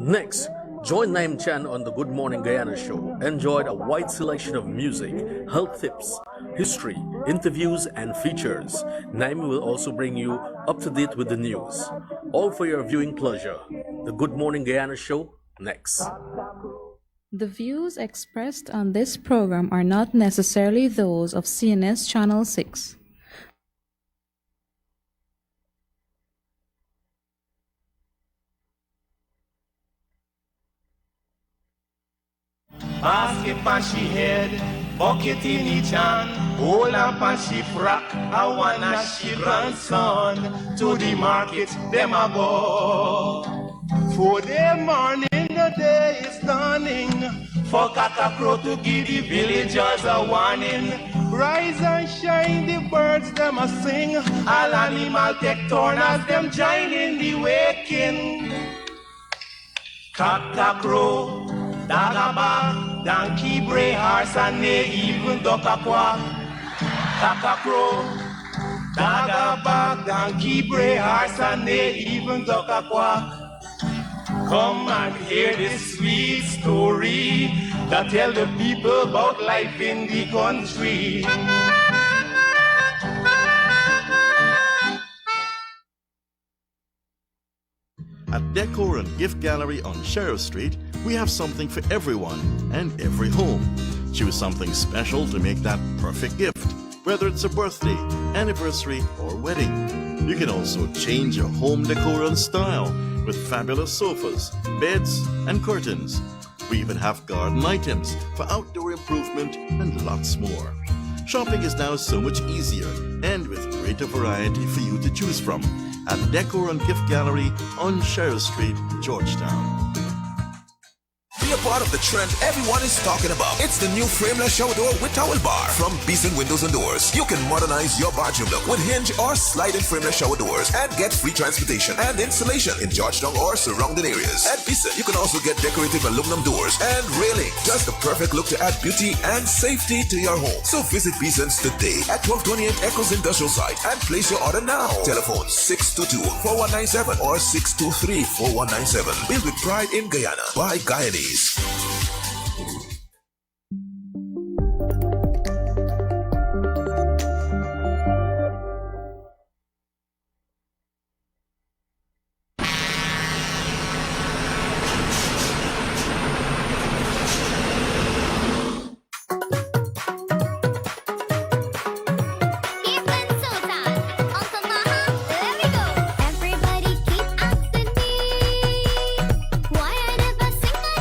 Next, join Naim Chan on the Good Morning Guyana show. Enjoy a wide selection of music, health tips, history, interviews, and features. Naim will also bring you up to date with the news. All for your viewing pleasure. The Good Morning Guyana show, next. The views expressed on this program are not necessarily those of CNS Channel 6. Basket pan she head, bucket in each hand, hold up and she frack, I wanna she grandson. To the market, them a go. For the morning, the day is dawning. For Kakakro to give the villagers a warning. Rise and shine, the birds them a sing. All animal take turn as them join in the waking. Kakakro, Dagaba, donkey, bray, horse, and they even duck a quack. Kakakro, Dagaba, donkey, bray, horse, and they even duck a quack. Come and hear this sweet story that tell the people about life in the country. At Decor and Gift Gallery on Sheriff Street, we have something for everyone and every home. Choose something special to make that perfect gift, whether it's a birthday, anniversary, or wedding. You can also change your home decor and style with fabulous sofas, beds, and curtains. We even have garden items for outdoor improvement and lots more. Shopping is now so much easier and with greater variety for you to choose from at Decor and Gift Gallery on Sheriff Street, Georgetown. Be a part of the trend everyone is talking about. It's the new frameless shower door with towel bar from Beeson Windows and Doors. You can modernize your bedroom look with hinge or slide-in frameless shower doors and get free transportation and installation in Georgetown or surrounding areas. At Beeson, you can also get decorative aluminum doors and railing. Just the perfect look to add beauty and safety to your home. So visit Beeson's today at 1228 Echoes Industrial Site and place your order now. Telephone 622-4197 or 623-4197. Built with pride in Guyana by Guyanese. Everybody keep asking me why I never sing my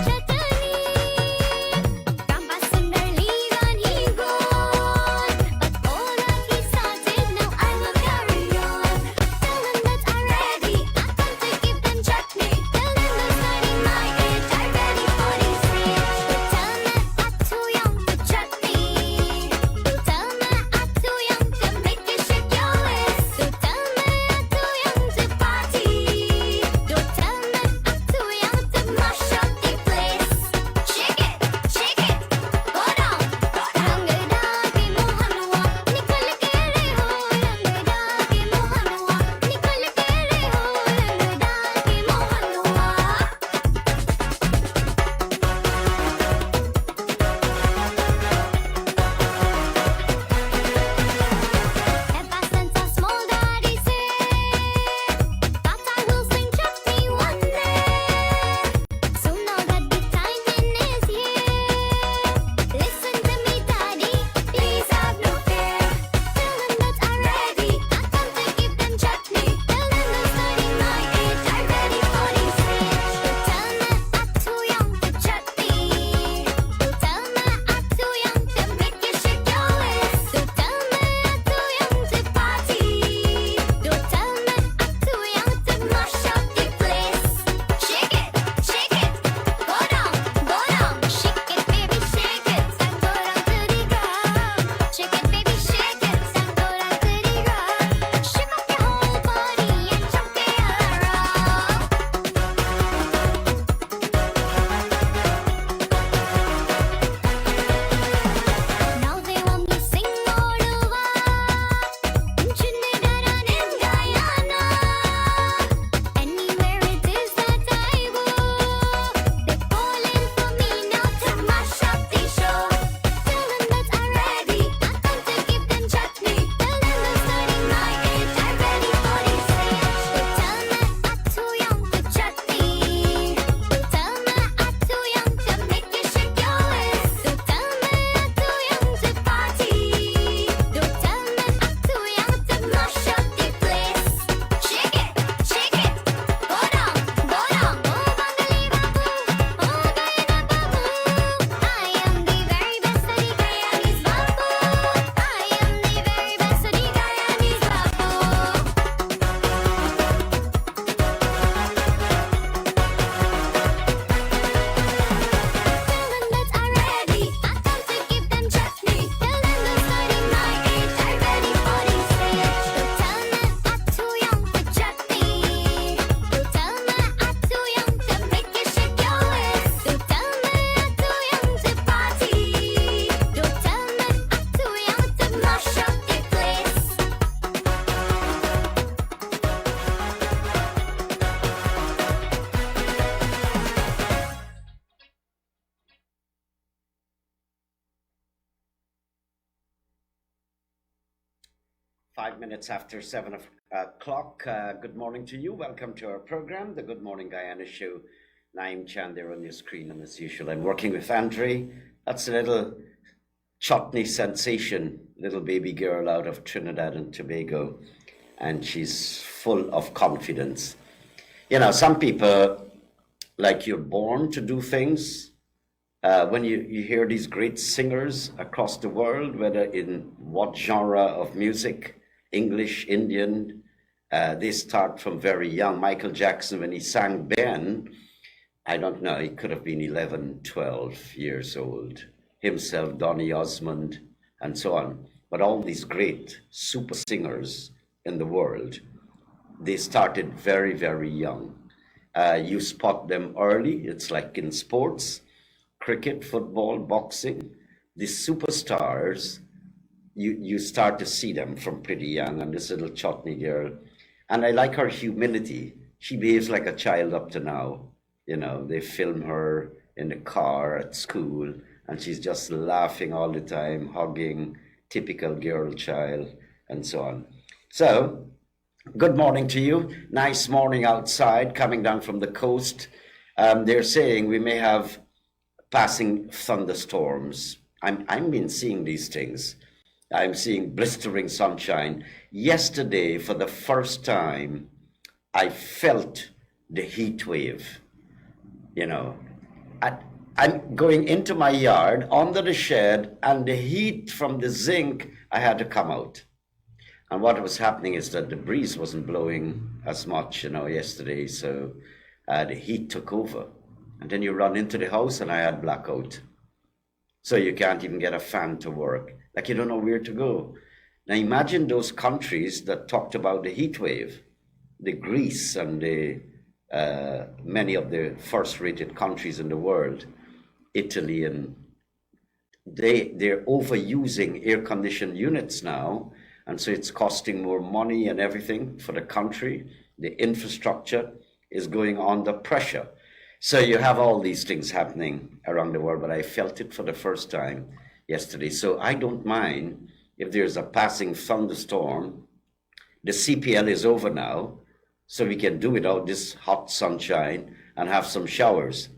5 minutes after 7 o'clock. Good morning to you. Welcome to our program, the Good Morning Guyana Show. Naim Chan there on your screen, and as usual, I'm working with Andre. That's a little chutney sensation, little baby girl out of Trinidad and Tobago, and she's full of confidence. You know, some people, like, you're born to do things. When you hear these great singers across the world, whether in what genre of music, English, Indian, they start from very young. Michael Jackson, when he sang Ben, I don't know, he could have been 11, 12 years old. Himself, Donny Osmond, and so on. But all these great super singers in the world, they started very, very young. You spot them early. It's like in sports, cricket, football, boxing. These superstars, you start to see them from pretty young. And this little chutney girl, and I like her humility. She behaves like a child up to now. You know, they film her in the car at school, and she's just laughing all the time, hugging, typical girl child, and so on. So, good morning to you. Nice morning outside, coming down from the coast. They're saying we may have passing thunderstorms. I've been seeing these things. I'm seeing blistering sunshine. Yesterday, for the first time, I felt the heat wave. You know, I'm going into my yard, under the shed, and the heat from the zinc, I had to come out. And what was happening is that the breeze wasn't blowing as much, you know, yesterday, so the heat took over. And then you run into the house, and I had blackout. So you can't even get a fan to work. Like, you don't know where to go. Now imagine those countries that talked about the heat wave, the Greece and the many of the first-rated countries in the world, Italy, and they're overusing air-conditioned units now, and so it's costing more money and everything for the country. The infrastructure is going under pressure. So you have all these things happening around the world, but I felt it for the first time yesterday. So I don't mind if there's a passing thunderstorm. The CPL is over now, so we can do without this hot sunshine and have some showers.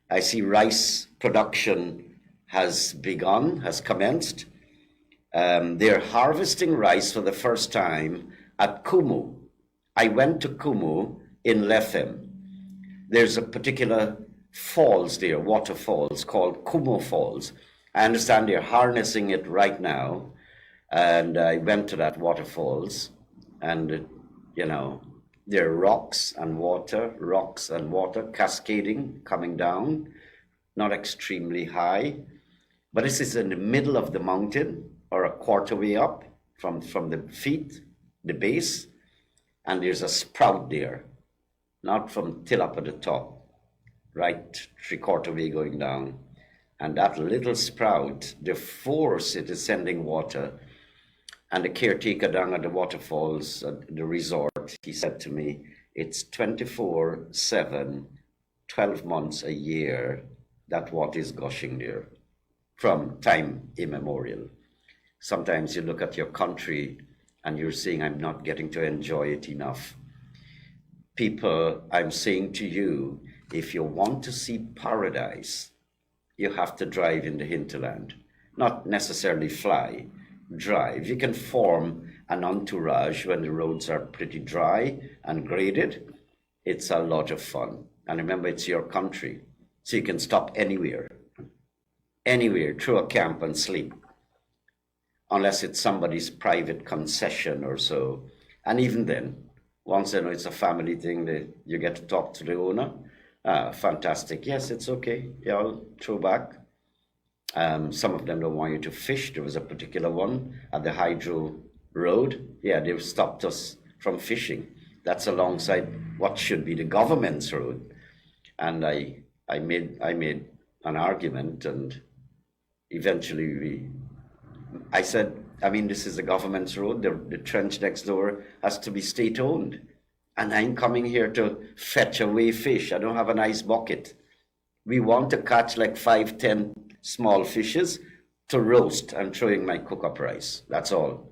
I see rice production has begun, has commenced. They're harvesting rice for the first time at Kumu. I went to Kumu in Lethem. There's a particular falls there, waterfalls, called Kumu Falls. I understand they're harnessing it right now. And I went to that waterfalls, and, you know, there are rocks and water cascading, coming down, not extremely high. But this is in the middle of the mountain, or a quarter way up from the feet, the base, and there's a sprout there, not from till up at the top, right 3/4 way going down. And that little sprout, the force it is sending water, and the caretaker down at the waterfalls at the resort, he said to me, it's 24/7, 12 months a year, that water is gushing there from time immemorial. Sometimes you look at your country and you're saying, I'm not getting to enjoy it enough. People, I'm saying to you, if you want to see paradise, you have to drive in the hinterland, not necessarily fly. Drive. You can form an entourage when the roads are pretty dry and graded. It's a lot of fun. And remember, it's your country, so you can stop anywhere, throw a camp and sleep, unless it's somebody's private concession or so. And even then, once you know it's a family thing, you get to talk to the owner. Fantastic. Yes, it's okay. Yeah, I'll throw back. Some of them don't want you to fish. There was a particular one at the Hydro Road. Yeah, they've stopped us from fishing. That's alongside what should be the government's road. And I made an argument, and eventually I said, I mean, this is the government's road. The trench next door has to be state-owned. And I'm coming here to fetch away fish. I don't have an ice bucket. We want to catch like 5, 10 small fishes to roast and throwing my cook-up rice. That's all.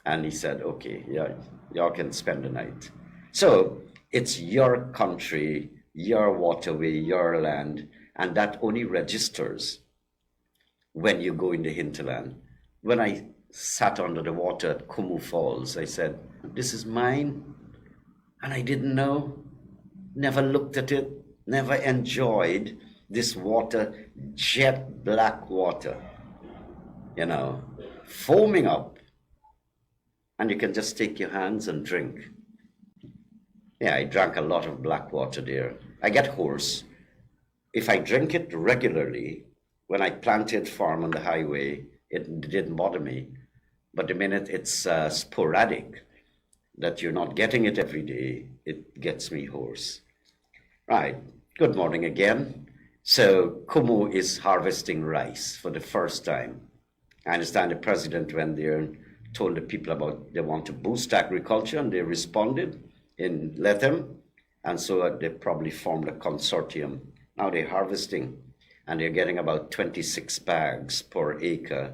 And he said, okay, yeah, y'all can spend the night. So it's your country, your waterway, your land, and that only registers when you go in the hinterland. When I sat under the water at Kumu Falls, I said, this is mine, and I didn't know, never looked at it, never enjoyed this water, jet black water, you know, foaming up. And you can just take your hands and drink. Yeah, I drank a lot of black water there. I get hoarse. If I drink it regularly, when I planted farm on the highway, it didn't bother me. But the minute it's sporadic, that you're not getting it every day, it gets me hoarse. Right, good morning again. So Kumu is harvesting rice for the first time. I understand the president went there and told the people about they want to boost agriculture, and they responded in Lethem, and so they probably formed a consortium. Now they're harvesting, and they're getting about 26 bags per acre,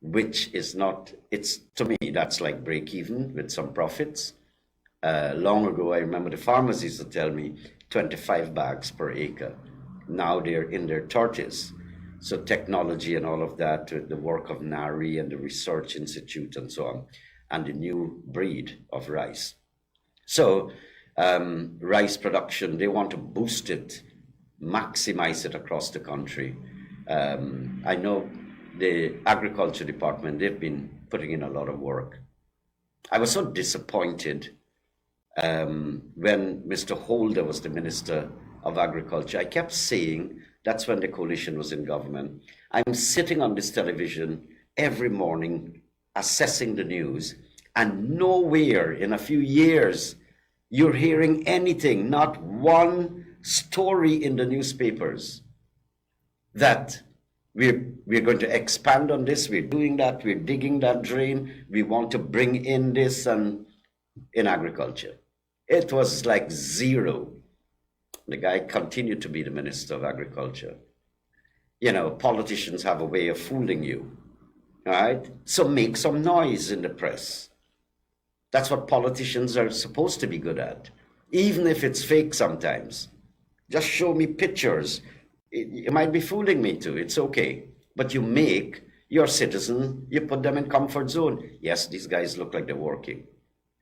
which is not, it's, to me, that's like break even with some profits. Long ago, I remember the farmers used to tell me 25 bags per acre. Now they're in their 30s. So technology and all of that, the work of NARI and the Research Institute and so on, and the new breed of rice. So rice production, they want to boost it, maximize it across the country. I know the agriculture department, they've been putting in a lot of work. I was so disappointed when Mr. Holder was the Minister of Agriculture. I kept saying, that's when the coalition was in government. I'm sitting on this television every morning assessing the news, and nowhere in a few years you're hearing anything, not one story in the newspapers that we're going to expand on this, we're doing that, we're digging that drain, we want to bring in this and in agriculture. It was like zero. The guy continued to be the Minister of Agriculture. You know, politicians have a way of fooling you, all right? So make some noise in the press. That's what politicians are supposed to be good at, even if it's fake sometimes. Just show me pictures. You might be fooling me too, it's okay. But you make your citizen, you put them in comfort zone. Yes, these guys look like they're working,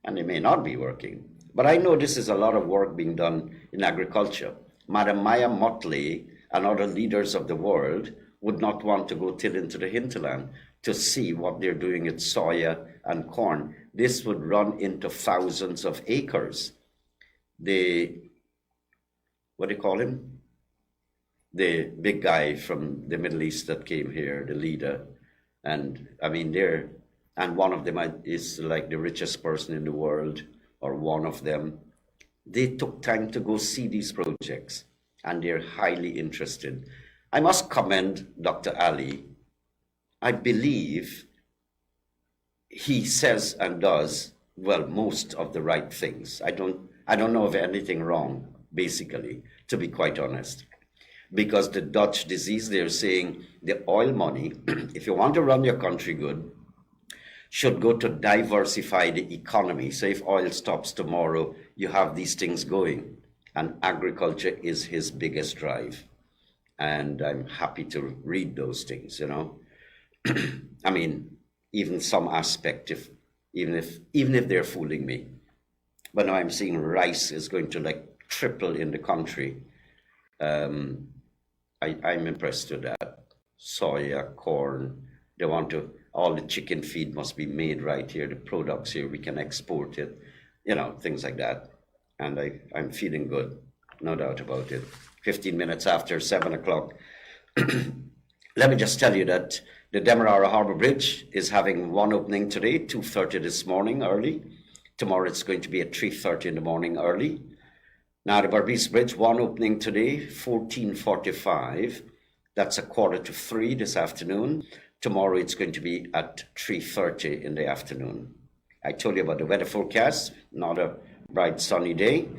and they may not be working. But I know this is a lot of work being done in agriculture. Madam Maya Motley and other leaders of the world would not want to go till into the hinterland to see what they're doing with soya and corn. This would run into thousands of acres. What do you call him? The big guy from the Middle East that came here, the leader. And I mean, and one of them is like the richest person in the world, or one of them. They took time to go see these projects, and they're highly interested. I must commend Dr. Ali. I believe he says and does, well, most of the right things. I don't know of anything wrong, basically, to be quite honest. Because the Dutch disease, they're saying the oil money, if you want to run your country good, should go to diversify the economy. So if oil stops tomorrow, you have these things going. And agriculture is his biggest drive. And I'm happy to read those things, you know. I mean, even some aspect, even if they're fooling me. But now I'm seeing rice is going to like triple in the country. I'm impressed with that. Soya, corn, they want to, all the chicken feed must be made right here, the products here, we can export it, you know, things like that. And I'm feeling good, no doubt about it. 15 minutes after 7 o'clock. Let me just tell you that the Demerara Harbour Bridge is having one opening today, 2:30 this morning early. Tomorrow it's going to be at 3:30 in the morning early. Now the Berbice Bridge, one opening today, 14:45. That's 2:45 this afternoon. Tomorrow it's going to be at 3:30 in the afternoon. I told you about the weather forecast, not a bright sunny day.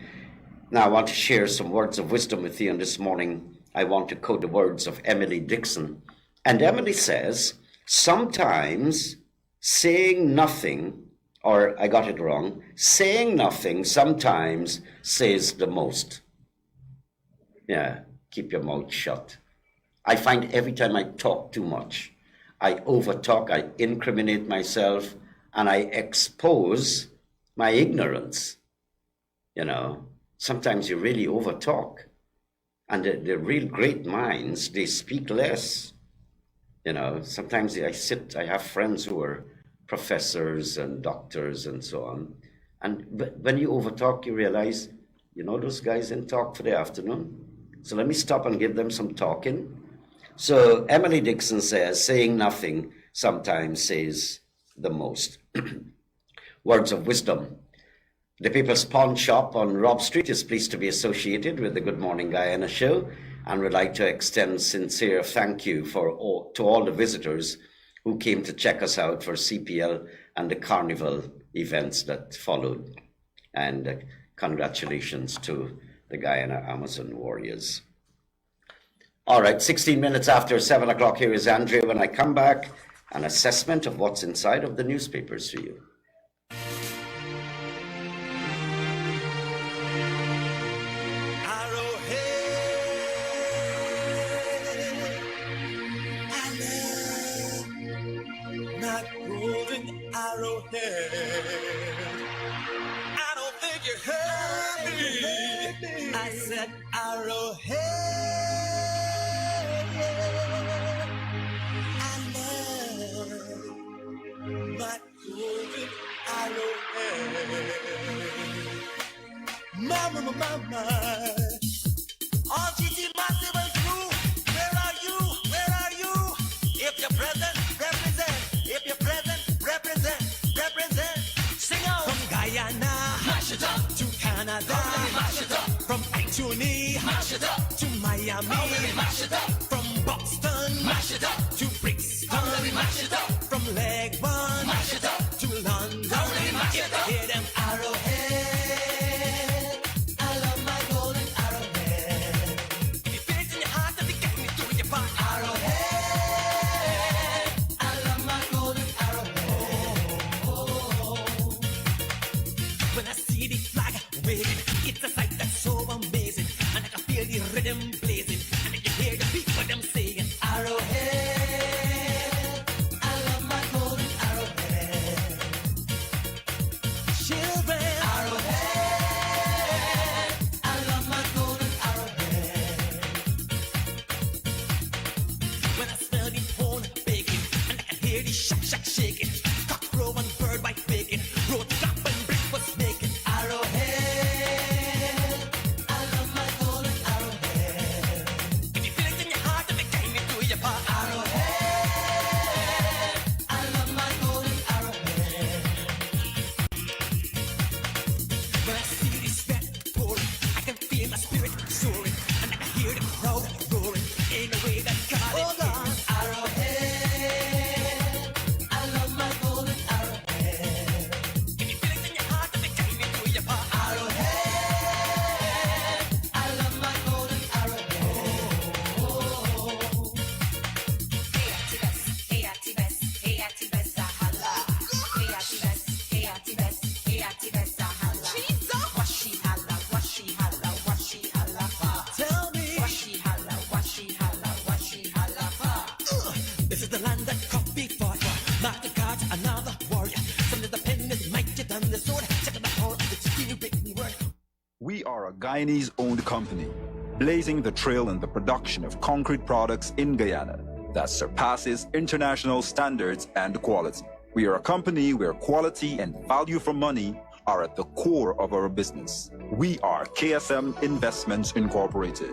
Now I want to share some words of wisdom with you, and this morning I want to quote the words of Emily Dixon. And Emily says, sometimes saying nothing or I got it wrong, saying nothing sometimes says the most. Yeah, keep your mouth shut. I find every time I talk too much, I overtalk, I incriminate myself, and I expose my ignorance. You know, sometimes you really overtalk. And the real great minds, they speak less. You know, sometimes I have friends who are professors and doctors and so on. And when you overtalk, you realize, you know, those guys didn't talk for the afternoon. So let me stop and give them some talking. So Emily Dixon says, saying nothing sometimes says the most. Words of wisdom. The People's Pawn Shop on Robb Street is pleased to be associated with the Good Morning Guyana show, and would like to extend sincere thank you to all the visitors who came to check us out for CPL and the carnival events that followed. And congratulations to the Guyana Amazon Warriors. All right, 16 minutes after 7 o'clock, here is Andrea. When I come back, an assessment of what's inside of the newspapers for you. I don't think you heard me. I said Arrowhead. I love my golden arrowhead. Mama. RGT Massive crew, where are you? Where are you? If you're present, represent. If you're present, represent. Sing out. From Guyana, mash it up. To Canada, mash it up. From Actually, mash it up. To Miami, mash it up. From Boston, mash it up. To Brixton, mash it up. From Leghorn, mash it up. To London, mash it up. Hear them Arrowhead. I love my golden arrowhead. If you feel it in your heart, then you get me doing your part. Arrowhead. I love my golden arrowhead. When I see the flag waving, it's a sight that's so amazing. And I can feel the rhythm blazing. And I can hear the people them saying, Arrowhead. I love my golden arrowhead. Children, Arrowhead. I love my golden arrowhead. When I smell the phone baking, and I can hear the shack shaking, cock crow and bird white bacon, road clap and breakfast making. Arrowhead, I love my golden arrowhead. If you feel it in your heart, then you came into your part. Arrowhead, I love my golden arrowhead. When I see this red pouring, I can feel my spirit soaring, and I can hear the crowd roaring in a way that God is on. Arrowhead, I love my golden arrowhead. If you feel it in your heart, then you came into your part. Arrowhead, I love my golden arrowhead. Hey activist, holla. Hey activist, holla. What she holla for? Tell me. What she holla for? This is the land that coffee fought for. Mark the cards, another warrior. Some of the pen is mighty than the sword. Check out the power of the steel written word. We are a Guyanese-owned company, blazing the trail in the production of concrete products in Guyana that surpasses international standards and quality. We are a company where quality and value for money are at the core of our business. We are KSM Investments Incorporated,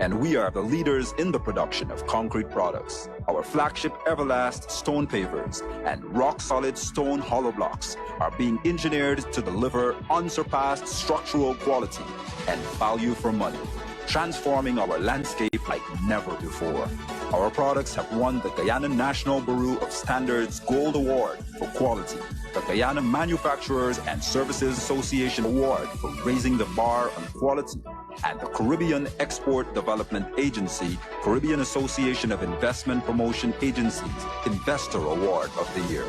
and we are the leaders in the production of concrete products. Our flagship Everlast stone pavers and rock-solid stone hollow blocks are being engineered to deliver unsurpassed structural quality and value for money. transforming our landscape like never before. Our products have won the Guyana National Bureau of Standards Gold Award for quality, the Guyana Manufacturers and Services Association Award for raising the bar on quality, and the Caribbean Export Development Agency, Caribbean Association of Investment Promotion Agencies, Investor Award of the Year.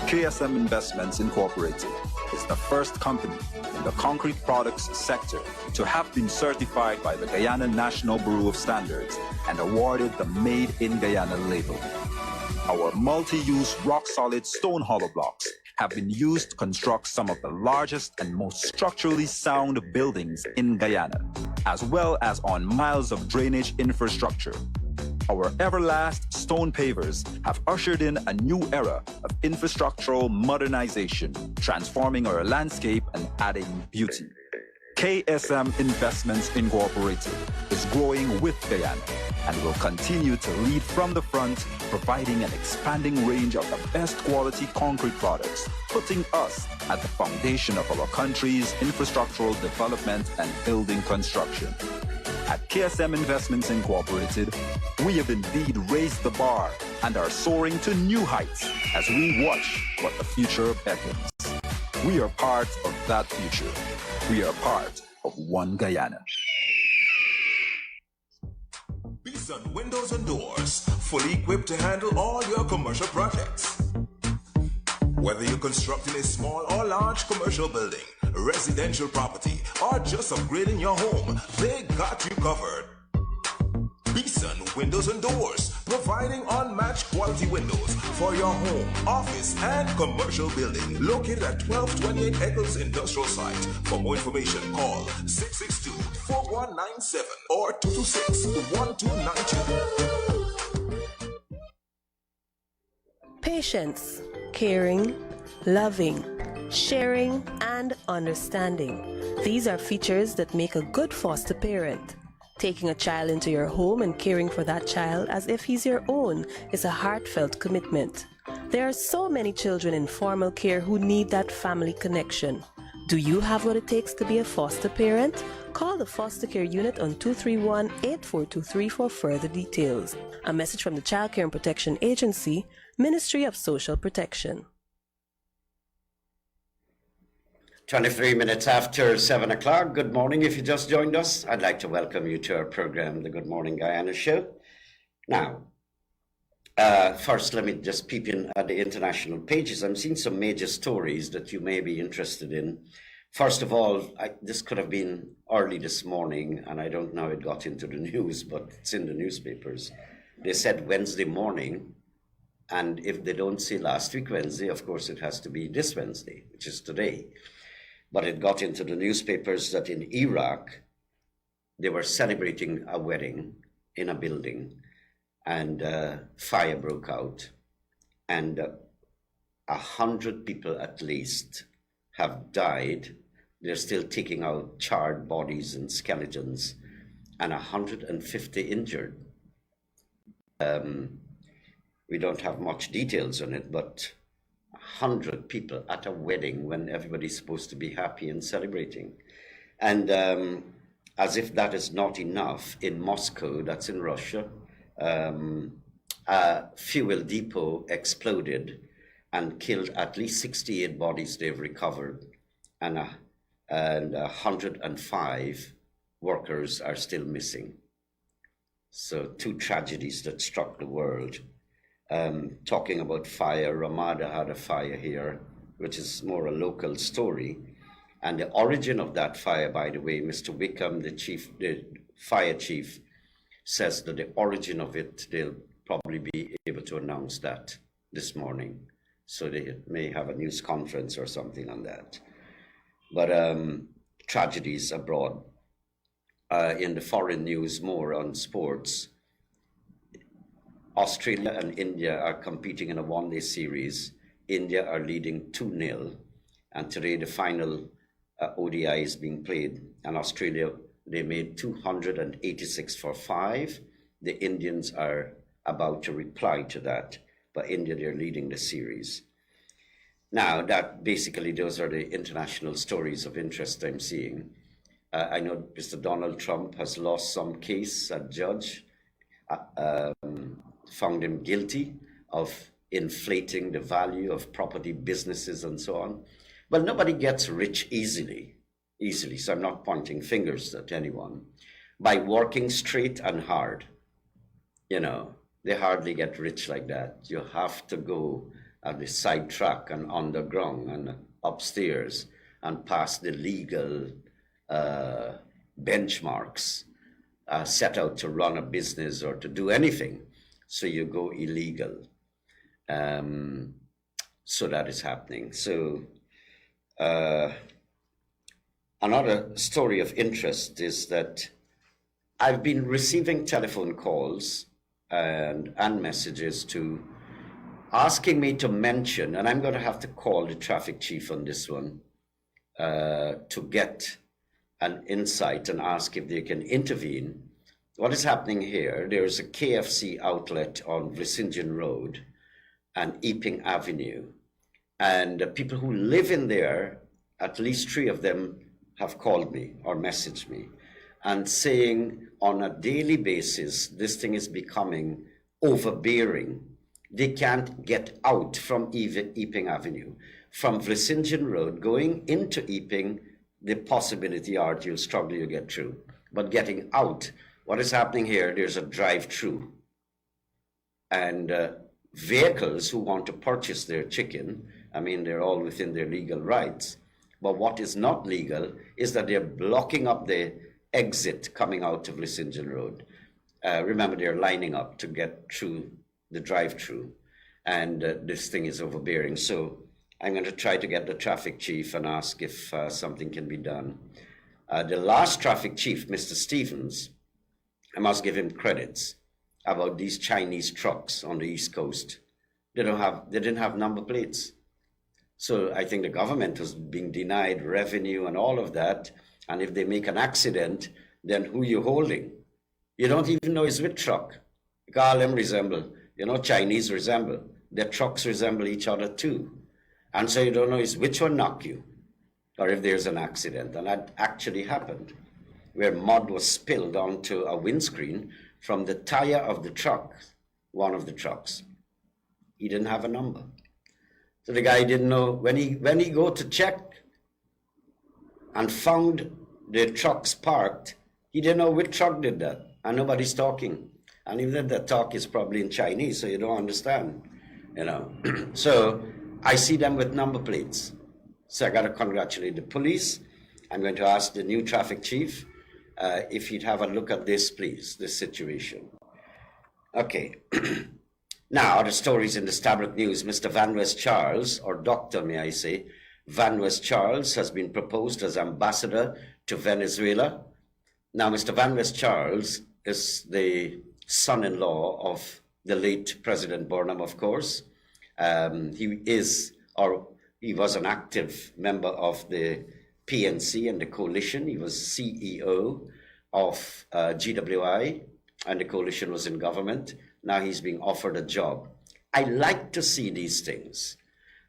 KSM Investments Incorporated is the first company in the concrete products sector to have been certified by the Guyana National Bureau of Standards and awarded the Made in Guyana label. Our multi-use rock-solid stone hollow blocks have been used to construct some of the largest and most structurally sound buildings in Guyana, as well as on miles of drainage infrastructure. Our Everlast stone pavers have ushered in a new era of infrastructural modernization, transforming our landscape and adding beauty. KSM Investments Incorporated is growing with Guyana and will continue to lead from the front, providing an expanding range of the best quality concrete products, putting us at the foundation of our country's infrastructural development and building construction. At KSM Investments Incorporated, we have indeed raised the bar and are soaring to new heights as we watch what the future beckons. We are part of that future. We are part of One Guyana. Bison Windows and Doors, fully equipped to handle all your commercial projects. Whether you're constructing a small or large commercial building, residential property, or just upgrading your home, they got you covered. Bison Windows and Doors, providing unmatched quality windows for your home, office, and commercial building. Located at 1228 Eccles Industrial Site. For more information, call 662-4197 or 226-1292. Patience, caring, loving, sharing, and understanding. These are features that make a good foster parent. Taking a child into your home and caring for that child as if he's your own is a heartfelt commitment. There are so many children in formal care who need that family connection. Do you have what it takes to be a foster parent? Call the foster care unit on 231-8423 for further details. A message from the Child Care and Protection Agency, Ministry of Social Protection. 23 minutes after 7 o'clock. Good morning. If you just joined us, I'd like to welcome you to our program, the Good Morning Guyana Show. Now, first, let me just peep in at the international pages. I'm seeing some major stories that you may be interested in. First of all, this could have been early this morning, and I don't know how it got into the news, but it's in the newspapers. They said Wednesday morning, and if they don't say last week Wednesday, of course it has to be this Wednesday, which is today. But it got into the newspapers that in Iraq, they were celebrating a wedding in a building, and fire broke out, and 100 people at least have died. They're still taking out charred bodies and skeletons, and 150 injured. We don't have much details on it, but 100 people at a wedding when everybody's supposed to be happy and celebrating. And as if that is not enough, in Moscow, that's in Russia, a fuel depot exploded and killed at least 68 bodies they've recovered, and 105 workers are still missing. So 2 tragedies that struck the world. Talking about fire, Ramada had a fire here, which is more a local story. And the origin of that fire, by the way, Mr. Wickham, the fire chief, says that the origin of it, they'll probably be able to announce that this morning. So they may have a news conference or something on that. But tragedies abroad. In the foreign news, more on sports, Australia and India are competing in a one-day series. India are leading 2-0. And today the final ODI is being played. And Australia, they made 286 for 5. The Indians are about to reply to that. But India, they're leading the series. Now, that basically, those are the international stories of interest I'm seeing. I know Mr. Donald Trump has lost some case. A judge found him guilty of inflating the value of property, businesses, and so on. Well, nobody gets rich easily, so I'm not pointing fingers at anyone. By working straight and hard, you know, they hardly get rich like that. You have to go at the side track and underground and upstairs and pass the legal benchmarks set out to run a business or to do anything. So you go illegal. So that is happening. So another story of interest is that I've been receiving telephone calls and messages to asking me to mention, and I'm going to have to call the traffic chief on this one to get an insight and ask if they can intervene. What is happening here? There is a KFC outlet on Vlissingen Road and Epping Avenue, and people who live in there, at least 3 of them have called me or messaged me and saying on a daily basis, this thing is becoming overbearing. They can't get out from Epping Avenue. From Vlissingen Road, going into Epping, the possibility are you'll struggle to get through. But getting out, what is happening here, there's a drive-through. And vehicles who want to purchase their chicken, I mean, they're all within their legal rights. But what is not legal is that they're blocking up the exit coming out of Vlissingen Road. Remember, they're lining up to get through the drive-through, and this thing is overbearing. So I'm going to try to get the traffic chief and ask if something can be done. The last traffic chief, Mr. Stevens, I must give him credits about these Chinese trucks on the East Coast. They didn't have number plates. So I think the government was being denied revenue and all of that. And if they make an accident, then who you holding? You don't even know it's which truck. All them resemble, you know, Chinese resemble. Their trucks resemble each other too. And so you don't know is which one knock you, or if there's an accident. And that actually happened, where mud was spilled onto a windscreen from the tire of the truck, one of the trucks. He didn't have a number. So the guy didn't know, when he go to check and found the trucks parked, he didn't know which truck did that, and nobody's talking. And even the talk is probably in Chinese, so you don't understand, you know. So I see them with number plates. So I got to congratulate the police. I'm going to ask the new traffic chief if he'd have a look at this, please, this situation. Okay. Now, the stories in the Stabroek News. Mr. Van West Charles, or Doctor, may I say, Van West Charles has been proposed as ambassador to Venezuela. Now, Mr. Van West Charles is the son-in-law of the late President Burnham, of course. He was an active member of the PNC and the coalition. He was CEO of GWI, and the coalition was in government. Now he's being offered a job. I like to see these things.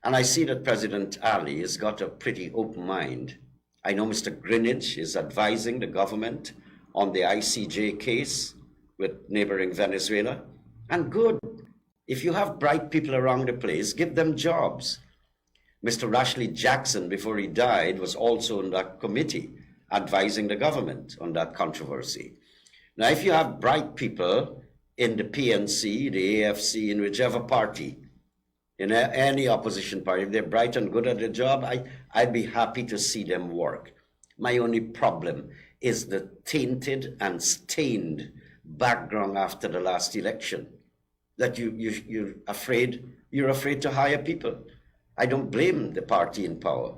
And I see that President Ali has got a pretty open mind. I know Mr. Greenidge is advising the government on the ICJ case with neighboring Venezuela. And good. If you have bright people around the place, give them jobs. Mr. Rashley Jackson, before he died, was also on that committee advising the government on that controversy. Now, if you have bright people in the PNC, the AFC, in whichever party, in any opposition party, if they're bright and good at their job, I'd be happy to see them work. My only problem is the tainted and stained background after the last election, that you're afraid to hire people. I don't blame the party in power,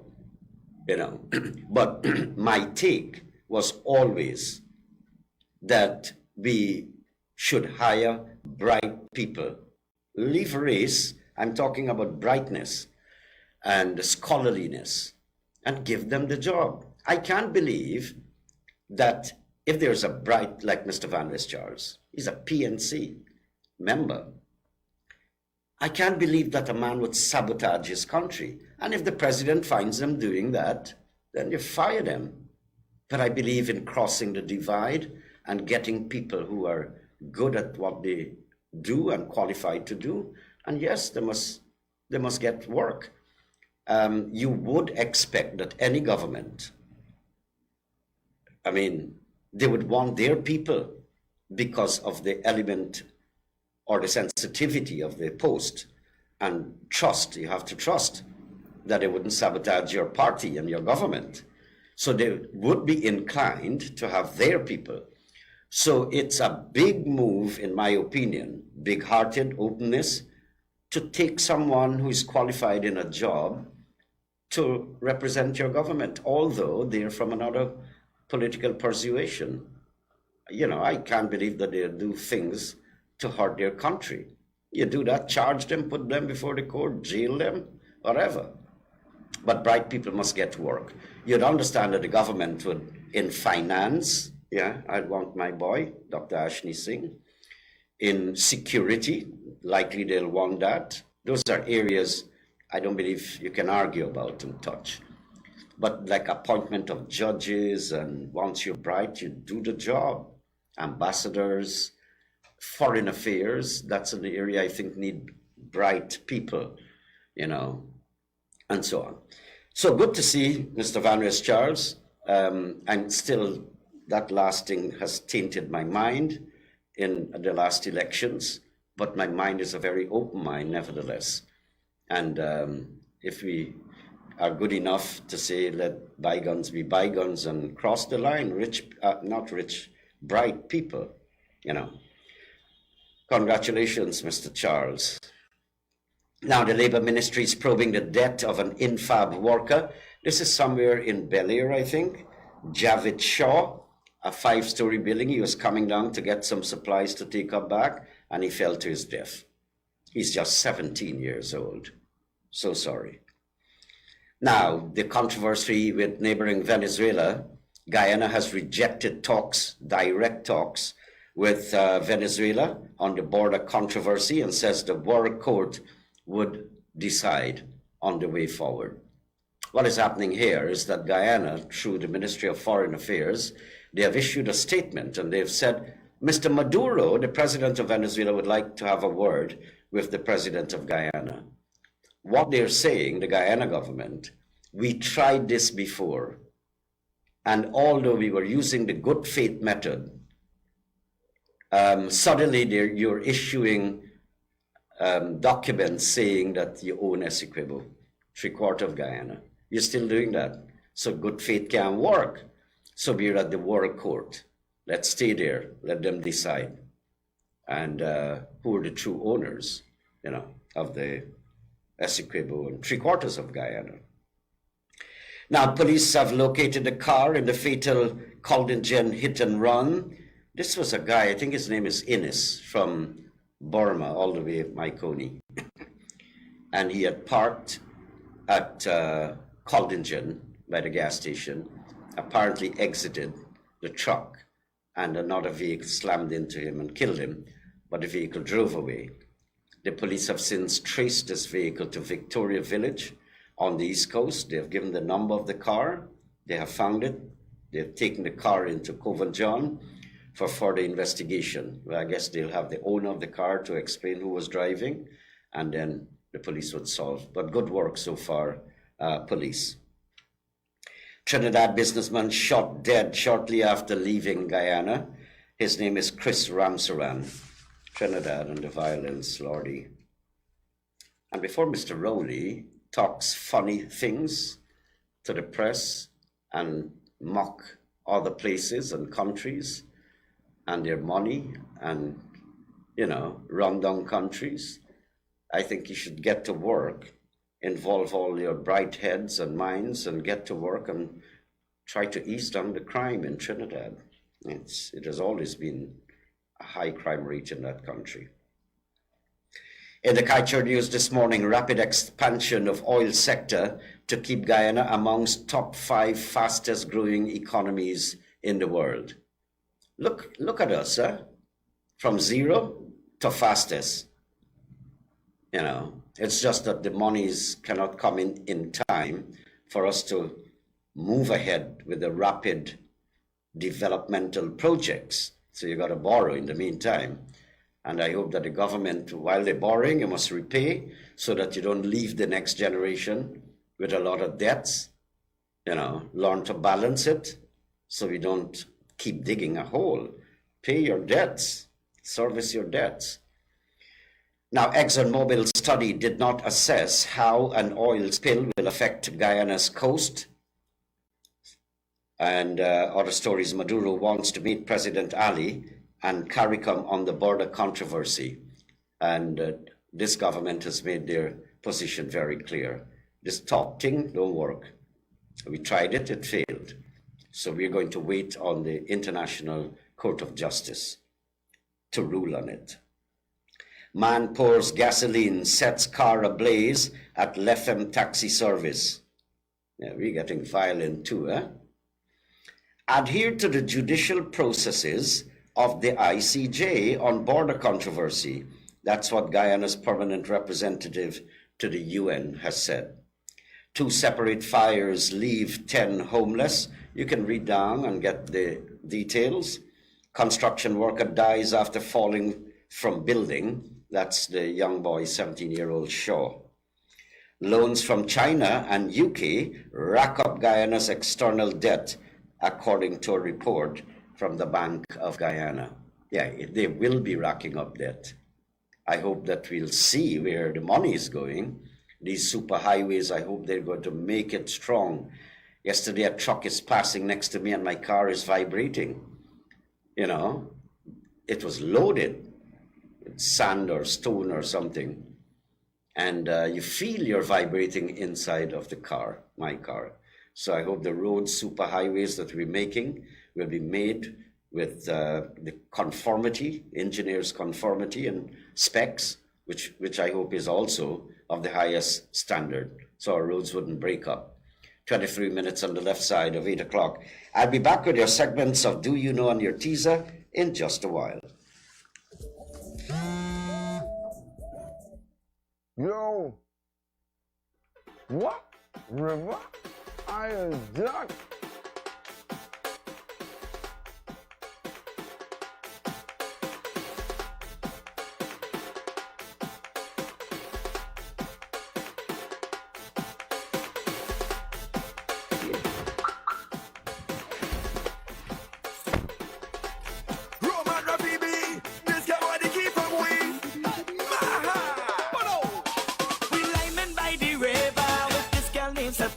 you know, but my take was always that we should hire bright people. Leave race, I'm talking about brightness and scholarliness, and give them the job. I can't believe that if there's a bright, like Mr. Van West Charles, he's a PNC member, I can't believe that a man would sabotage his country. And if the president finds them doing that, then you fire them. but I believe in crossing the divide and getting people who are good at what they do and qualified to do. And yes, they must get work. You would expect that any government, I mean, they would want their people because of the element or the sensitivity of the post, and trust. You have to trust that they wouldn't sabotage your party and your government. So they would be inclined to have their people. So it's a big move, in my opinion, big-hearted openness, to take someone who is qualified in a job to represent your government, although they're from another political persuasion. You know, I can't believe that they do things to hurt their country. You do that, charge them, put them before the court, jail them, whatever. But bright people must get to work. You'd understand that the government would, in finance, yeah, I'd want my boy, Dr. Ashni Singh. In security, likely they'll want that. Those are areas I don't believe you can argue about and touch. But like appointment of judges, and once you're bright, you do the job. Ambassadors, foreign affairs, that's an area I think need bright people, you know, and so on. So good to see Mr. Van Rest Charles. And still, that last thing has tainted my mind in the last elections, but my mind is a very open mind nevertheless. And if we are good enough to say, let bygones be bygones and cross the line, not rich, bright people, you know. Congratulations, Mr. Charles. Now, the Labour Ministry is probing the death of an infab worker. This is somewhere in Bel Air, I think. Javid Shaw, a 5-story building. He was coming down to get some supplies to take up back, and he fell to his death. He's just 17 years old. So sorry. Now, the controversy with neighboring Venezuela, Guyana has rejected talks, direct talks, with Venezuela on the border controversy, and says the World Court would decide on the way forward. What is happening here is that Guyana, through the Ministry of Foreign Affairs, they have issued a statement, and they've said, Mr. Maduro, the president of Venezuela, would like to have a word with the president of Guyana. What they're saying, the Guyana government, we tried this before, and although we were using the good faith method, suddenly you're issuing documents saying that you own Essequibo, 3/4 of Guyana. You're still doing that. So good faith can't work. So we're at the World Court. Let's stay there. Let them decide. And who are the true owners, you know, of the Essequibo and 3/4 of Guyana. Now, police have located the car in the fatal Coldingen hit and run. This was a guy, I think his name is Innes, from Burma, all the way Maikoni. And he had parked at Coldingen by the gas station, apparently exited the truck, and another vehicle slammed into him and killed him, but the vehicle drove away. The police have since traced this vehicle to Victoria Village on the East Coast. They have given the number of the car. They have found it. They have taken the car into Covent John for further investigation. Well, I guess they'll have the owner of the car to explain who was driving, and then the police would solve. But good work so far, police. Trinidad businessman shot dead shortly after leaving Guyana. His name is Chris Ramsaran. Trinidad and the violence, Lordy. And before Mr. Rowley talks funny things to the press and mock other places and countries and their money and, you know, run down countries, I think you should get to work, involve all your bright heads and minds and get to work and try to ease down the crime in Trinidad. It has always been a high crime rate in that country. In the Culture News this morning, rapid expansion of oil sector to keep Guyana amongst top 5 fastest growing economies in the world. Look at us, from zero to fastest. You know, it's just that the monies cannot come in time for us to move ahead with the rapid developmental projects. So you got to borrow in the meantime. And I hope that the government, while they're borrowing, you must repay so that you don't leave the next generation with a lot of debts. Learn to balance it so we don't keep digging a hole. Pay your debts, service your debts. Now, ExxonMobil's study did not assess how an oil spill will affect Guyana's coast. And other stories, Maduro wants to meet President Ali and CARICOM on the border controversy. And this government has made their position very clear. This talk thing don't work. We tried it, it failed. So we're going to wait on the International Court of Justice to rule on it. Man pours gasoline, sets car ablaze at Lethem taxi service. Yeah, we're getting violent too, eh? Adhere to the judicial processes of the ICJ on border controversy. That's what Guyana's permanent representative to the UN has said. 2 separate fires leave 10 homeless. You can read down and get the details. Construction worker dies after falling from building. That's the young boy, 17-year-old Shaw. Loans from China and UK rack up Guyana's external debt, according to a report from the Bank of Guyana. Yeah, they will be racking up debt. I hope that we'll see where the money is going. These superhighways, I hope they're going to make it strong. Yesterday, a truck is passing next to me and my car is vibrating. It was loaded with sand or stone or something. And you feel you're vibrating inside of the car, my car. So I hope the road superhighways that we're making will be made with the conformity, engineers' conformity and specs, which I hope is also of the highest standard, so our roads wouldn't break up. 23 minutes on the left side of 8 o'clock. I'll be back with your segments of Do You Know and your teaser in just a while. Yo, what river I a duck?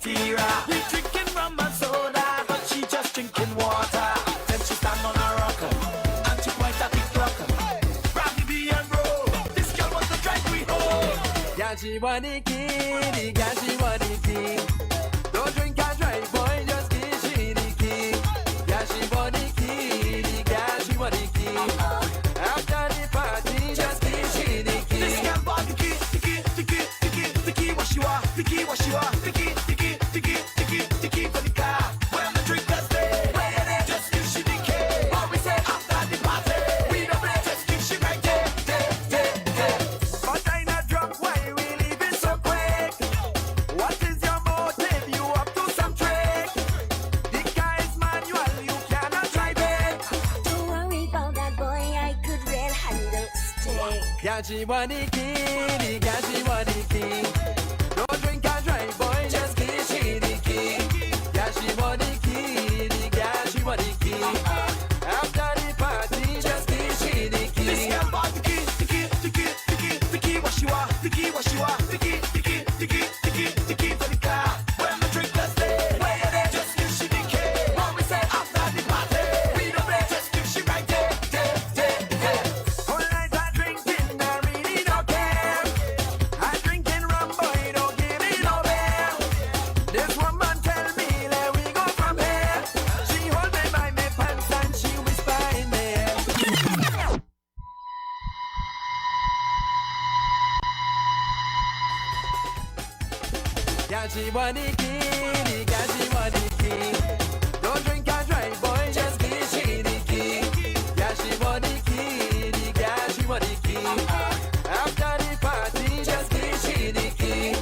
We drinking rum and soda, but she just drinking water. Then she stand on a rocker, and she point at the clocker. Rocky B and bro, this girl wants to drive me home. Yeah, she want the key, yeah, she want the key. Don't drink and drive, boy, just give she the key. Yeah, she want the key, yeah, she want the key. After the party, just give she the key. This girl bought the key, the key, the key, the key, the key, what she want, the key, what she want, the key. The key for the car. When the drinkers stay, just give she the key. What we say after the party, we don't play, just give she right there. But I not drunk, why we leaving so quick? What is your motive? You up to some trick? The car is manual, you cannot drive it. Don't worry about that boy, I could red handle stick. Yeah, she want the key, yeah, she want the key. Don't drink and drive, boy, just give she the key. Yeah, she want the key, yeah, she want the key. After the party, just give she the key. This girl bought the key, the key, the key, the key, the key, what she want, the key, what she want, the key, the key, the key, the key, the key for the car. When the drinkers stay, just give she the key. What we say after the party, we don't play, just give she right there. Whole night I drinking, I really don't care. I drinking rum, boy, don't give me no beer. This woman tell me, let we go from here. She hold me by my pants and she whisper in my ear. Yeah, she want the key, yeah, she want the key. Don't drink and drive, boy, just give she the key. Yeah, she want the key, yeah, she want the key. After the party, just give she the key.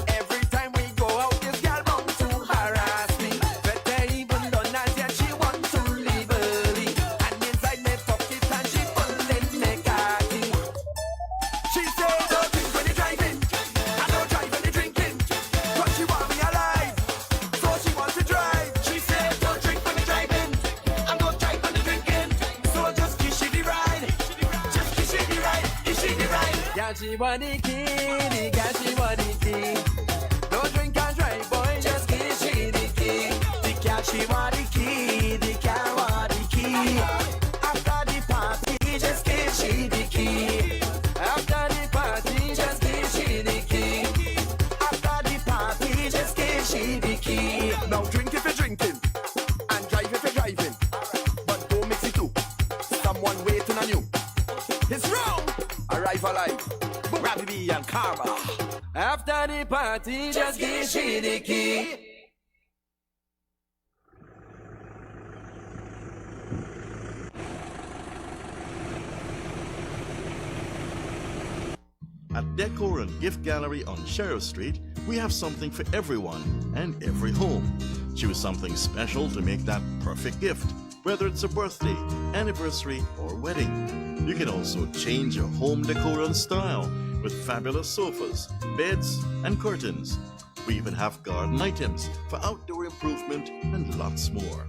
Every time we go out, this girl bound to harass me. Better even done that, yet she want to leave catchy body key, the catchy body key. Don't drink and drive, boy, just give she the key. The catchy body key, the catchy key. After the party, just give she the key. After the party, just give she the key. After the party, just give she the key. Now drink if you're drinking, and drive if you're driving. But don't mix it too. Someone waiting on you. It's wrong. Arrive alive. Rabbi B and Karma. After the party, just give she the key. At Decor and Gift Gallery on Sheriff Street, we have something for everyone and every home. Choose something special to make that perfect gift, whether it's a birthday, anniversary, or wedding. You can also change your home decor and style with fabulous sofas, beds, and curtains. We even have garden items for outdoor improvement and lots more.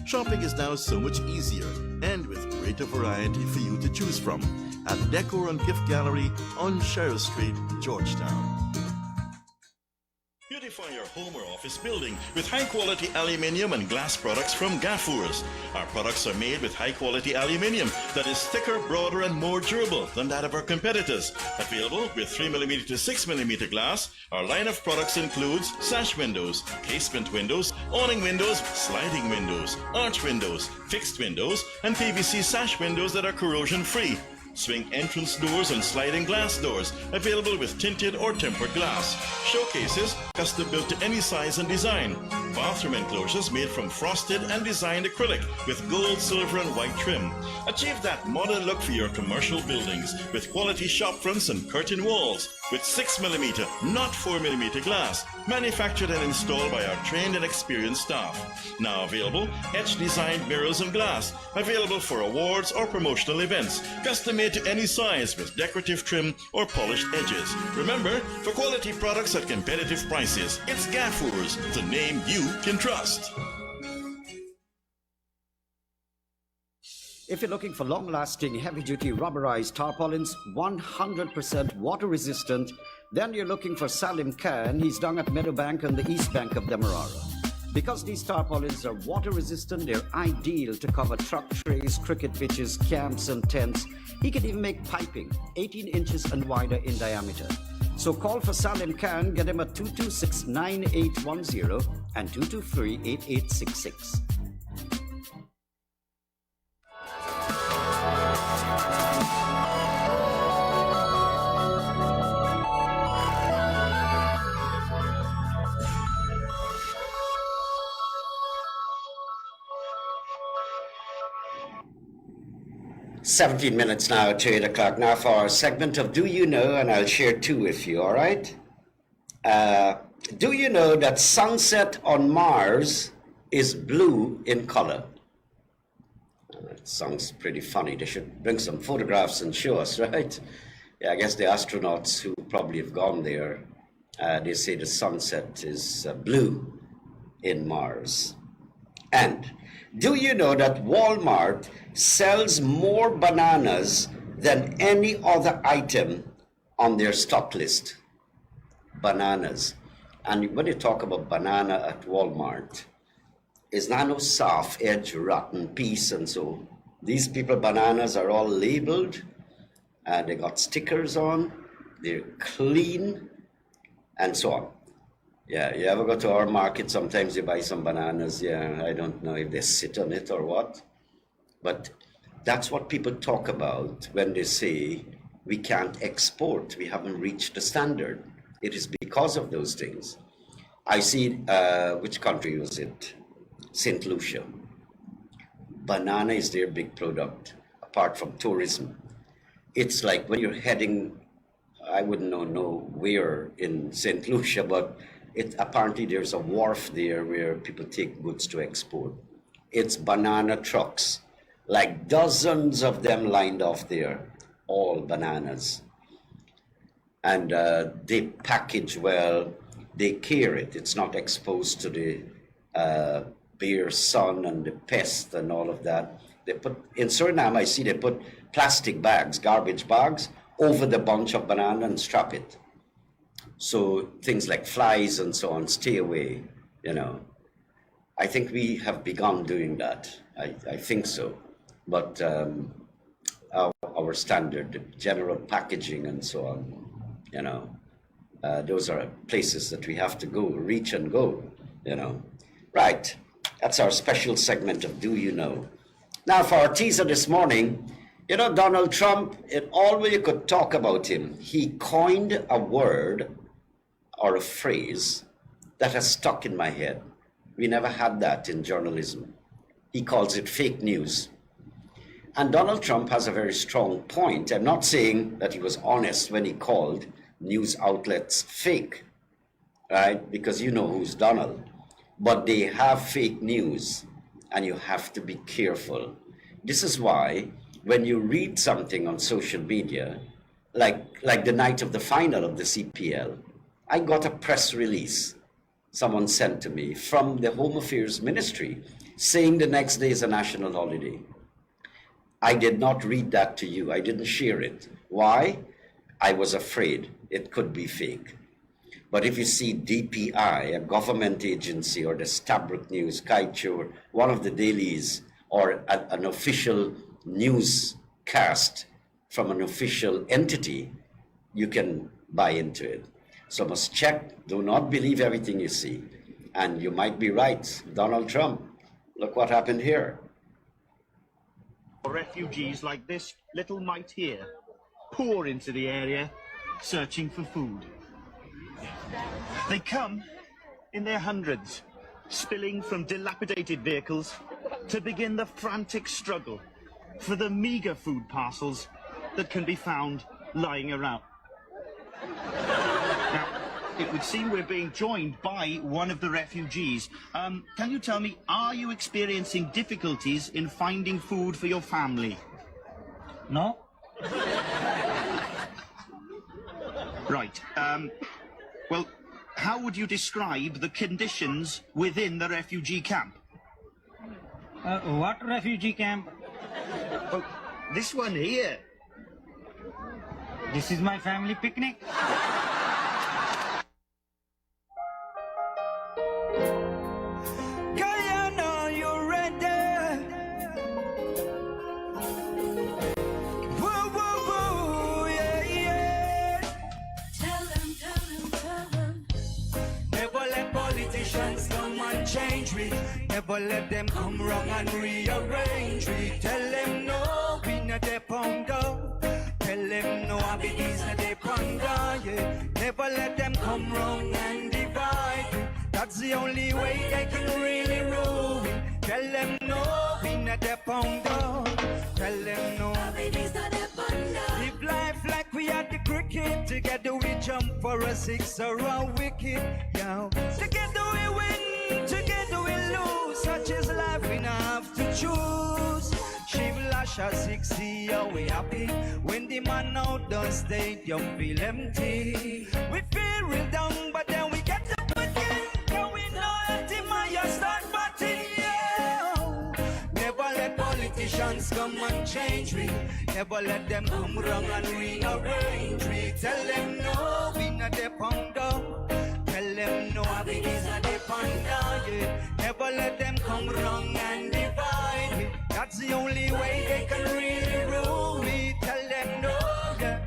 Shopping is now so much easier and with greater variety for you to choose from at Decor and Gift Gallery on Sheriff Street, Georgetown. Beautify your home or office building with high-quality aluminium and glass products from Gafours. Our products are made with high-quality aluminium that is thicker, broader, and more durable than that of our competitors. Available with 3mm to 6mm glass, our line of products includes sash windows, casement windows, awning windows, sliding windows, arch windows, fixed windows, and PVC sash windows that are corrosion-free. Swing entrance doors and sliding glass doors, available with tinted or tempered glass. Showcases, custom built to any size and design. Bathroom enclosures made from frosted and designed acrylic with gold, silver, and white trim. Achieve that modern look for your commercial buildings with quality shop fronts and curtain walls with 6mm, not 4mm glass, manufactured and installed by our trained and experienced staff. Now available, etched-designed mirrors and glass, available for awards or promotional events, custom made to any size with decorative trim or polished edges. Remember, for quality products at competitive prices, it's Gafours, the name you can trust. If you're looking for long-lasting, heavy-duty rubberized tarpaulins, 100% water-resistant, then you're looking for Salim Khan. He's down at Meadowbank on the east bank of Demerara. Because these tarpaulins are water-resistant, they're ideal to cover truck trays, cricket pitches, camps, and tents. He can even make piping 18 inches and wider in diameter. So call for Salim Khan, get him at 226-9810 and 223-8866. "17 minutes now to 8 o'clock. Now for our segment of Do You Know, and I'll share two with you, all right? Do you know that sunset on Mars is blue in color? That sounds pretty funny. They should bring some photographs and show us, right? Yeah, I guess the astronauts who probably have gone there, they say the sunset is blue in Mars. And do you know that Walmart sells more bananas than any other item on their stock list? Bananas. And when you talk about banana at Walmart, it's not no soft, edge, rotten piece and so. These people, bananas are all labeled, they got stickers on, they're clean, and so on. Yeah, you ever go to our market, sometimes you buy some bananas, yeah, I don't know if they sit on it or what, but that's what people talk about when they say we can't export, we haven't reached the standard. It is because of those things. I see, which country was it? St. Lucia. Banana is their big product, apart from tourism. It's like when you're heading, I wouldn't know where in St. Lucia, but apparently there's a wharf there where people take goods to export. It's banana trucks, like dozens of them lined off there, all bananas. And they package well, they care it. It's not exposed to the bare sun and the pest and all of that. They put, in Suriname, I see they put plastic bags, garbage bags, over the bunch of banana and strap it. So things like flies and so on stay away, you know. I think we have begun doing that. I think so. But our standard general packaging and so on, you know, those are places that we have to go, reach and go, you know. Right, that's our special segment of Do You Know? Now for our teaser this morning, you know, Donald Trump, in all way you could talk about him, he coined a word or a phrase that has stuck in my head. We never had that in journalism. He calls it fake news. And Donald Trump has a very strong point. I'm not saying that he was honest when he called news outlets fake, right? Because you know who's Donald. But they have fake news, and you have to be careful. This is why when you read something on social media, like the night of the final of the CPL, I got a press release someone sent to me from the Home Affairs Ministry saying the next day is a national holiday. I did not read that to you. I didn't share it. Why? I was afraid it could be fake. But if you see DPI, a government agency, or the Stabrook News, Kaichur, one of the dailies, or an official newscast from an official entity, you can buy into it. So must check, do not believe everything you see. And you might be right, Donald Trump, look what happened here. Refugees like this little mite here pour into the area searching for food. They come in their hundreds, spilling from dilapidated vehicles to begin the frantic struggle for the meagre food parcels that can be found lying around. Now, it would seem we're being joined by one of the refugees. Can you tell me, are you experiencing difficulties in finding food for your family? No. Right. Well, how would you describe the conditions within the refugee camp? What refugee camp? Oh, this one here. This is my family picnic. Change we, never let them come wrong and rearrange we. Tell them no, we not their pounder. Tell them no, I be these not their pounder. Yeah, never let them come wrong and divide we. That's the only way they can really rule we. Tell them no, we not their pounder. Tell them no, I be these not their pounder. Live life like we are the cricket. Together we jump for a six or a wicket. Yeah, together we win. Together we lose, such is life, we not have to choose. Shiv Lasha 60, are we happy? When the man out the stadium feel empty. We feel real down, but then we get up again. Now we know that the Maya start batting, yeah. Never let politicians come and change we. Never let them come wrong and rearrange we. Tell them no, we not the pounder. Tell them no, I think it's not the panda, yeah. Never let them come wrong and divide me. That's the only way they can really rule me. Tell them no, yeah.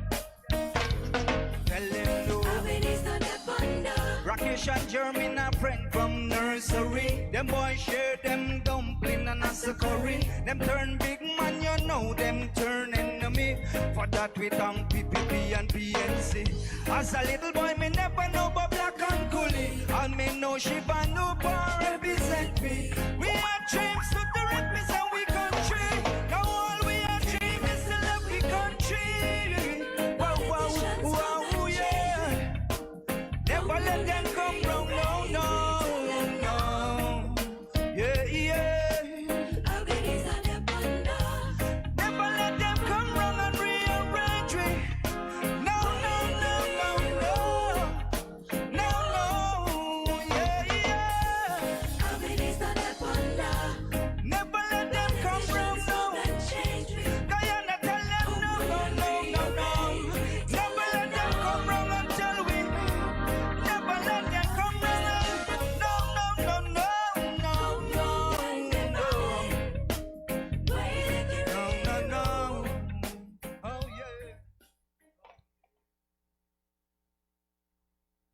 Tell them no, I think it's not the panda. Rakesh and Jeremy, a friend from nursery. Them boys share them dumpling and a curry. Them turn big man, you know them turn enemy. For that we thank PPP and PNC. As a little boy, me never know about black and coolie. And me know Shiba Nuba represent me. We have dreams to represent we country. Now all we have dreams is to love we country. Wow, wow, wow, yeah. Never let them come wrong, no, no, no. Yeah, yeah. Never let them come wrong and rearrange me. No, no, no, no, no. No, no, yeah, yeah. Never let them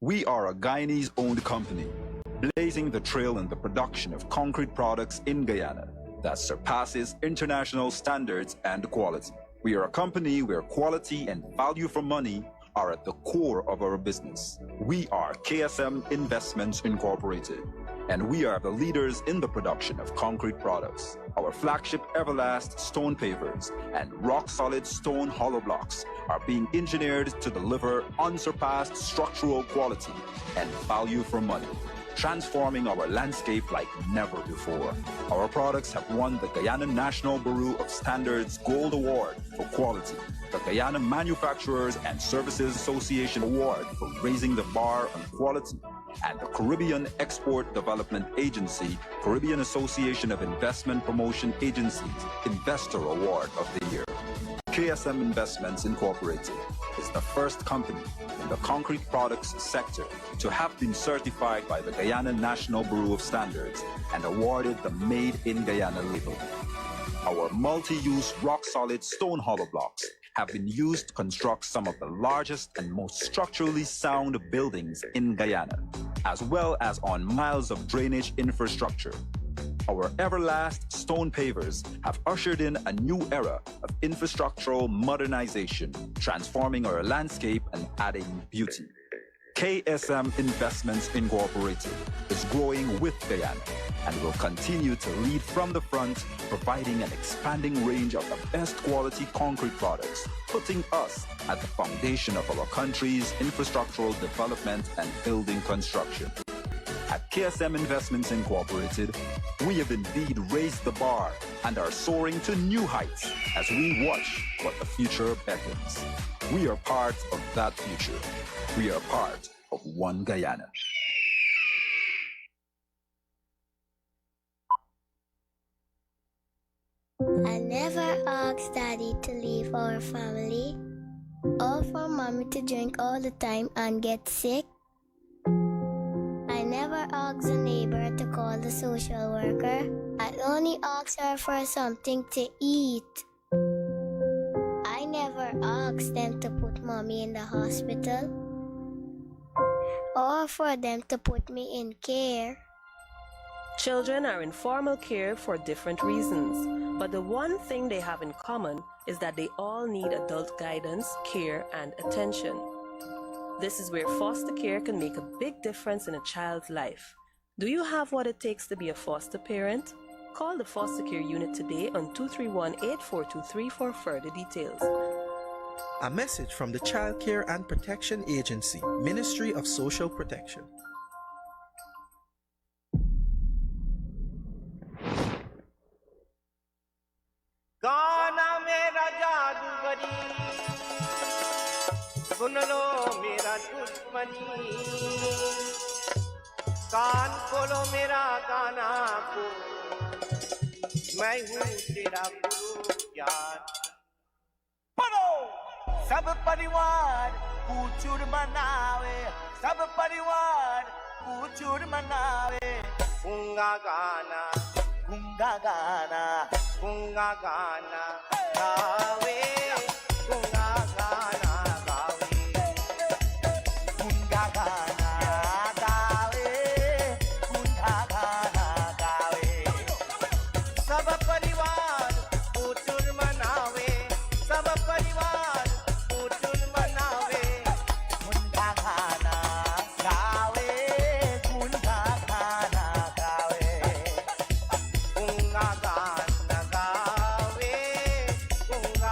We are a Guyanese-owned company, blazing the trail in the production of concrete products in Guyana that surpasses international standards and quality. We are a company where quality and value for money are at the core of our business. We are KSM Investments Incorporated, and we are the leaders in the production of concrete products. Our flagship Everlast stone pavers and rock-solid stone hollow blocks are being engineered to deliver unsurpassed structural quality and value for money, transforming our landscape like never before. Our products have won the Guyana National Bureau of Standards Gold Award for quality, the Guyana Manufacturers and Services Association Award for raising the bar on quality, and the Caribbean Export Development Agency, Caribbean Association of Investment Promotion Agencies Investor Award of the Year. KSM Investments Incorporated is the first company in the concrete products sector to have been certified by the Guyana National Bureau of Standards and awarded the Made in Guyana label. Our multi-use rock-solid stone hollow blocks have been used to construct some of the largest and most structurally sound buildings in Guyana, as well as on miles of drainage infrastructure. Our Everlast stone pavers have ushered in a new era of infrastructural modernization, transforming our landscape and adding beauty. KSM Investments Incorporated is growing with Guyana and will continue to lead from the front, providing an expanding range of the best quality concrete products, putting us at the foundation of our country's infrastructural development and building construction. At KSM Investments Incorporated, we have indeed raised the bar and are soaring to new heights as we watch what the future beckons. We are part of that future. We are part of One Guyana. I never asked Daddy to leave our family, or for Mommy to drink all the time and get sick. I never asked the neighbor to call the social worker. I only asked her for something to eat. I never asked them to put Mommy in the hospital, or for them to put me in care. Children are in formal care for different reasons, but the one thing they have in common is that they all need adult guidance, care, and attention. This is where foster care can make a big difference in a child's life. Do you have what it takes to be a foster parent? Call the foster care unit today on 231-8423 for further details. A message from the Child Care and Protection Agency, Ministry of Social Protection. गाना मेरा जादूगरी सुन लो मेरा दुश्मनी कान खोलो मेरा गाना को मैं हूँ तेरा गुरु यार पढ़ो सब परिवार पूचुर मनावे सब परिवार पूचुर मनावे गूंगा गाना गूंगा गाना गावे गूंगा गाना गावे गूंगा गाना गावे गूंगा गाना गावे सब परिवार पूचुर मनावे सब परिवार पूचुर मनावे गूंगा गाना गावे गूंगा गाना गावे गूंगा गाना गावे गूंगा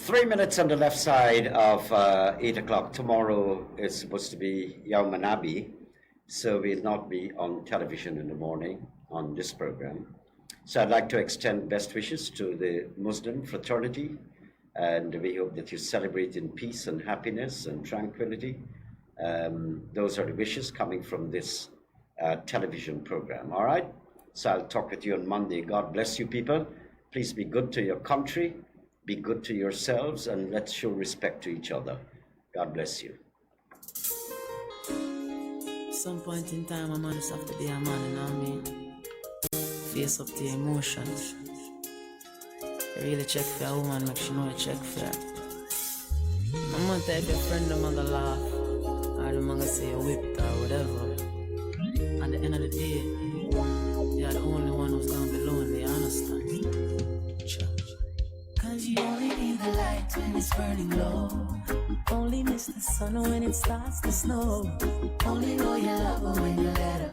3 minutes on the left side of 8 o'clock. Tomorrow is supposed to be Yawm Nabi, so we'll not be on television in the morning on this program. So I'd like to extend best wishes to the Muslim fraternity, and we hope that you celebrate in peace and happiness and tranquility. Those are the wishes coming from this television program, all right? So I'll talk with you on Monday. God bless you, people. Please be good to your country, be good to yourselves, and let's show respect to each other. God bless you. Some point in time, a man just have to be a man, you know what I mean? Face up to your emotions. You really check for a woman, make sure you know you check for her. I'm gonna type your friend, I'm gonna laugh, or I'm gonna say you whipped or whatever. At the end of the day, you're the only one who's gonna be lonely, you understand? Cause you only need the light when it's burning low. Only miss the sun when it starts to snow. Only know you love her when you let her